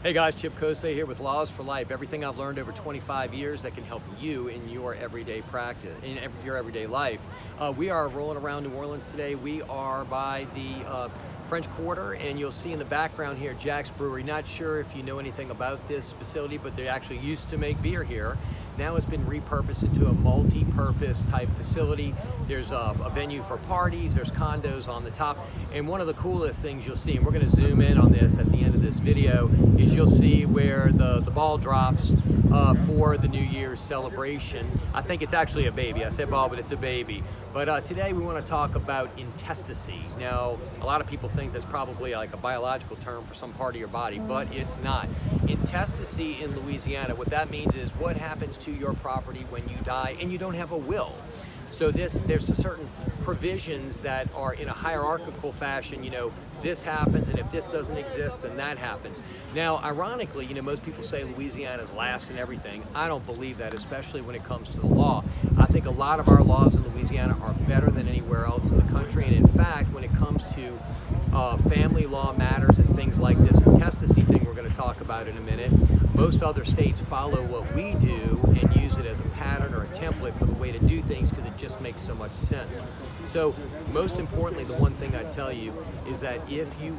Hey guys, Chip Kosei here with Laws for Life. Everything I've learned over 25 years that can help you in your everyday practice, in your everyday life. We are rolling around New Orleans today. We are by the French Quarter, and you'll see in the background here Jax Brewery. Not sure if you know anything about this facility, but they actually used to make beer here. Now it's been repurposed into a multi-purpose type facility. There's a venue for parties, there's condos on the top, and one of the coolest things you'll see, and we're going to zoom in on this at the end of this video, is you'll see where the ball drops for the New Year's celebration. I think it's actually a baby. I said ball, but it's a baby. But today we want to talk about intestacy. Now, a lot of people think that's probably like a biological term for some part of your body, but it's not. Intestacy in Louisiana, what that means is what happens to your property when you die and you don't have a will. So there's certain provisions that are in a hierarchical fashion, this happens, and if this doesn't exist, then that happens. Now, ironically, most people say Louisiana's last in everything. I don't believe that, especially when it comes to the law. I think a lot of our laws in Louisiana are better than anywhere else in the country, and in fact, when it comes to family law matters and things like this intestacy thing we're going to talk about in a minute, most other states follow what we do and use it as a pattern or a template for the way to do things because it just makes so much sense. So most importantly, the one thing I'd tell you is that if you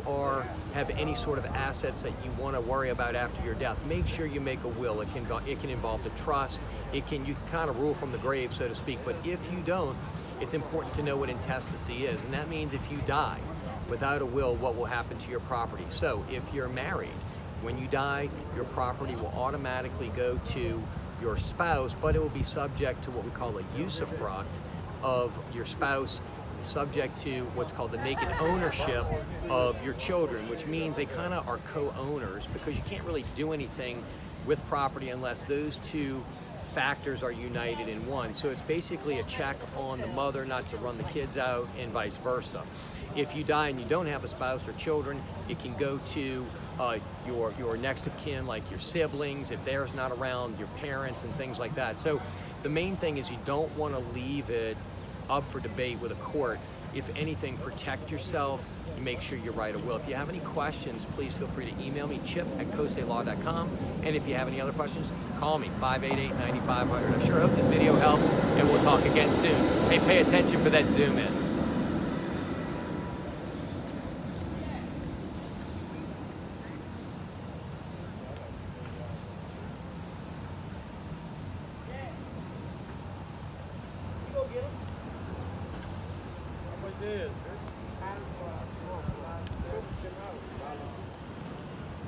have any sort of assets that you want to worry about after your death, make sure you make a will. It can involve the trust. You can kind of rule from the grave, so to speak. But if you don't, it's important to know what intestacy is, and that means if you die without a will, what will happen to your property. So if you're married, when you die, your property will automatically go to your spouse, but it will be subject to what we call a usufruct of your spouse, subject to what's called the naked ownership of your children, which means they kind of are co-owners because you can't really do anything with property unless those two factors are united in one. So it's basically a check on the mother not to run the kids out and vice versa. If you die and you don't have a spouse or children, it can go to your next of kin, like your siblings, if theirs not around, your parents and things like that. So the main thing is you don't want to leave it up for debate with a court. If anything, protect yourself, make sure you write a will. If you have any questions, please feel free to email me, chip@koseilaw.com. And if you have any other questions, call me, 588-9500. I sure hope this video helps, and we'll talk again soon. Hey, pay attention for that zoom in.